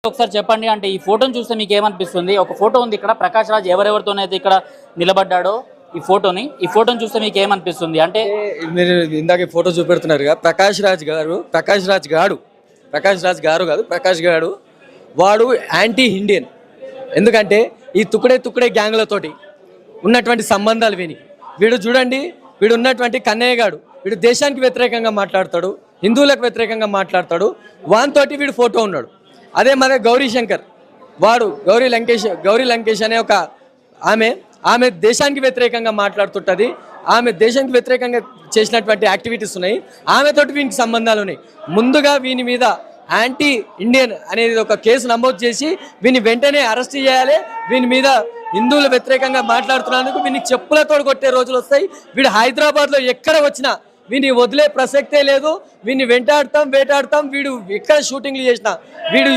ఒకసారి చెప్పండి, అంటే ఈ ఫోటోని చూస్తే మీకు ఏమనిపిస్తుంది? ఒక ఫోటో ఉంది ఇక్కడ, ప్రకాష్ రాజ్ ఎవరెవరితోనైతే ఇక్కడ నిలబడ్డాడో ఈ ఫోటోని చూస్తే మీకు ఏమనిపిస్తుంది? అంటే మీరు ఇందాక ఫోటో చూపెడుతున్నారుగా, ప్రకాష్ రాజ్ గారు కాదు, ప్రకాష్ గారు వాడు యాంటీ ఇండియన్. ఎందుకంటే ఈ తుక్కడే గ్యాంగ్లతోటి ఉన్నటువంటి సంబంధాలు వీడు చూడండి, వీడు ఉన్నటువంటి కన్నయ్య గాడు, వీడు దేశానికి వ్యతిరేకంగా మాట్లాడతాడు, హిందువులకు వ్యతిరేకంగా మాట్లాడతాడు, వానితోటి వీడు ఫోటో ఉన్నాడు. అదే మన గౌరీ శంకర్, వాడు గౌరీ లంకేష్ అనే ఒక ఆమె దేశానికి వ్యతిరేకంగా మాట్లాడుతుంటుంది, ఆమె దేశానికి వ్యతిరేకంగా చేసినటువంటి యాక్టివిటీస్ ఉన్నాయి, ఆమెతోటి వీనికి సంబంధాలు ఉన్నాయి. ముందుగా వీని మీద యాంటీ ఇండియన్ అనేది ఒక కేసు నమోదు చేసి వీని వెంటనే అరెస్ట్ చేయాలి. వీని మీద హిందువుల వ్యతిరేకంగా మాట్లాడుతున్నందుకు వీనికి చెప్పులతో కొట్టే రోజులు వస్తాయి. వీడు హైదరాబాద్లో ఎక్కడ వచ్చినా వీని వదిలే ప్రసక్తే లేదు. వీడిని వేటాడతాం. వీడు ఎక్కడ షూటింగ్లు చేసినా వీడు